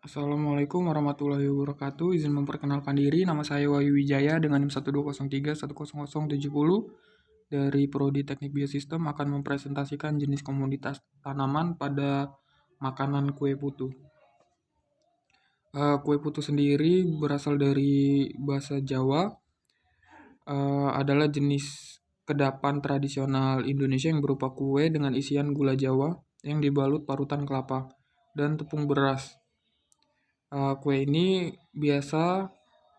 Assalamualaikum warahmatullahi wabarakatuh. Izin memperkenalkan diri, nama saya Wahyu Wijaya dengan NIM 120310070 dari Prodi Teknik Biosistem akan mempresentasikan jenis komoditas tanaman pada makanan kue putu. Kue putu sendiri berasal dari bahasa Jawa, adalah jenis kedapan tradisional Indonesia yang berupa kue dengan isian gula Jawa yang dibalut parutan kelapa dan tepung beras. Kue ini biasa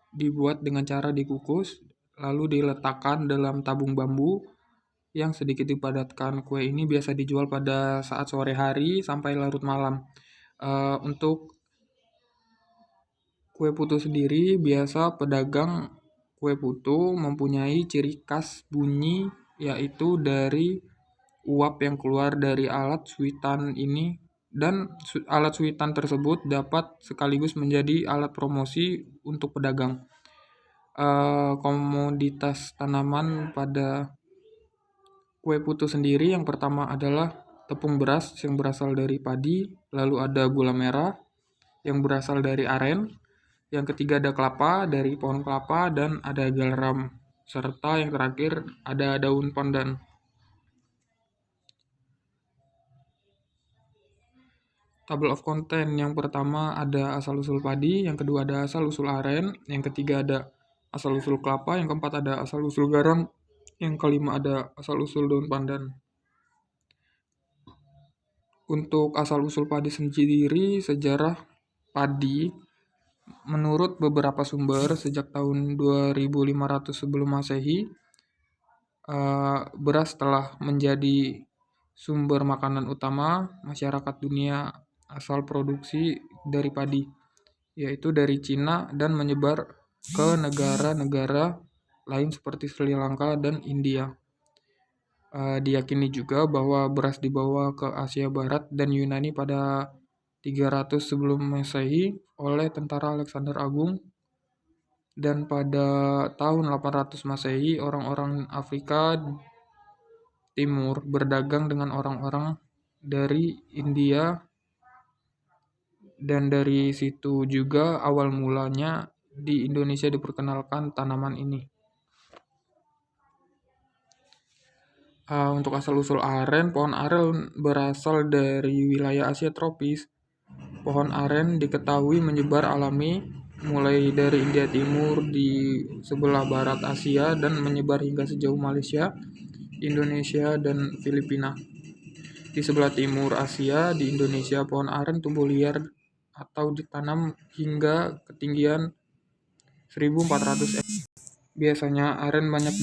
dibuat dengan cara dikukus, lalu diletakkan dalam tabung bambu yang sedikit dipadatkan. Kue ini biasa dijual pada saat sore hari sampai larut malam. Untuk kue putu sendiri, biasa pedagang kue putu mempunyai ciri khas bunyi, yaitu dari uap yang keluar dari alat suitan ini, dan alat suitan tersebut dapat sekaligus menjadi alat promosi untuk pedagang. Komoditas tanaman pada kue putu sendiri yang pertama adalah tepung beras yang berasal dari padi, lalu ada gula merah yang berasal dari aren, yang ketiga ada kelapa dari pohon kelapa, dan ada garam, serta yang terakhir ada daun pandan. Table of content yang pertama ada asal-usul padi, yang kedua ada asal-usul aren, yang ketiga ada asal-usul kelapa, yang keempat ada asal-usul garam, yang kelima ada asal-usul daun pandan. Untuk asal-usul padi sendiri, sejarah padi menurut beberapa sumber sejak tahun 2500 sebelum Masehi, beras telah menjadi sumber makanan utama masyarakat dunia asal produksi dari padi, yaitu dari Cina, dan menyebar ke negara-negara lain seperti Sri Lanka dan India. Diyakini juga bahwa beras dibawa ke Asia Barat dan Yunani pada 300 sebelum Masehi oleh tentara Alexander Agung, dan pada tahun 800 Masehi orang-orang Afrika Timur berdagang dengan orang-orang dari India, dan dari situ juga awal mulanya di Indonesia diperkenalkan tanaman ini. Untuk asal-usul aren, pohon aren berasal dari wilayah Asia tropis. Pohon aren diketahui menyebar alami mulai dari India Timur di sebelah barat Asia dan menyebar hingga sejauh Malaysia, Indonesia, dan Filipina. Di sebelah timur Asia di Indonesia, pohon aren tumbuh liar atau ditanam hingga ketinggian 1400 m. Biasanya aren banyak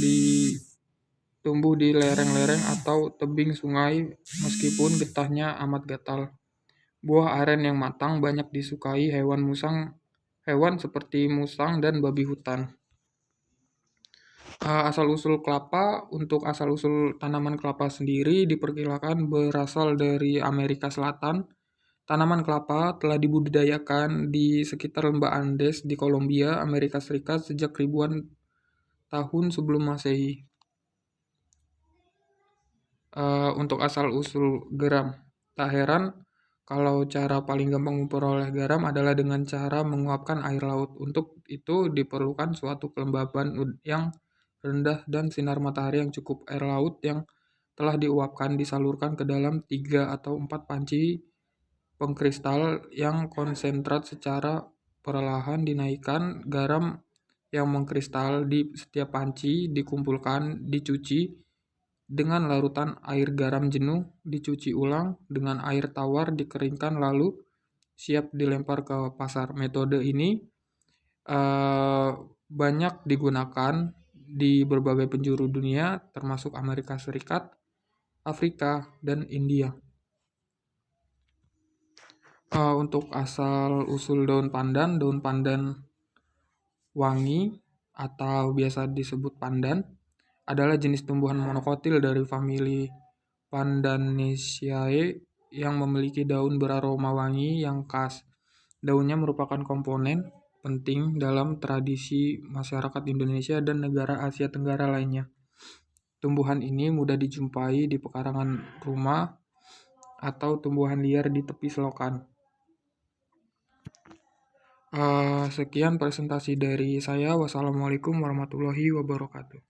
tumbuh di lereng-lereng atau tebing sungai meskipun getahnya amat gatal. Buah aren yang matang banyak disukai hewan seperti musang dan babi hutan. Asal-usul kelapa, untuk asal-usul tanaman kelapa sendiri diperkirakan berasal dari Amerika Selatan. Tanaman kelapa telah dibudidayakan di sekitar lembah Andes di Kolombia, Amerika Serikat sejak ribuan tahun sebelum Masehi. Untuk asal-usul garam, tak heran kalau cara paling gampang memperoleh garam adalah dengan cara menguapkan air laut. Untuk itu diperlukan suatu kelembaban yang rendah dan sinar matahari yang cukup. Air laut yang telah diuapkan disalurkan ke dalam 3 atau 4 panci pengkristal yang konsentrat. Secara perlahan dinaikkan garam yang mengkristal di setiap panci, dikumpulkan, dicuci dengan larutan air garam jenuh, dicuci ulang dengan air tawar, dikeringkan, lalu siap dilempar ke pasar. Metode ini banyak digunakan di berbagai penjuru dunia, termasuk Amerika Serikat, Afrika, dan India. Untuk asal-usul daun pandan wangi atau biasa disebut pandan adalah jenis tumbuhan monokotil dari famili Pandanaceae yang memiliki daun beraroma wangi yang khas. Daunnya merupakan komponen penting dalam tradisi masyarakat Indonesia dan negara Asia Tenggara lainnya. Tumbuhan ini mudah dijumpai di pekarangan rumah atau tumbuhan liar di tepi selokan. Sekian presentasi dari saya. Wassalamualaikum warahmatullahi wabarakatuh.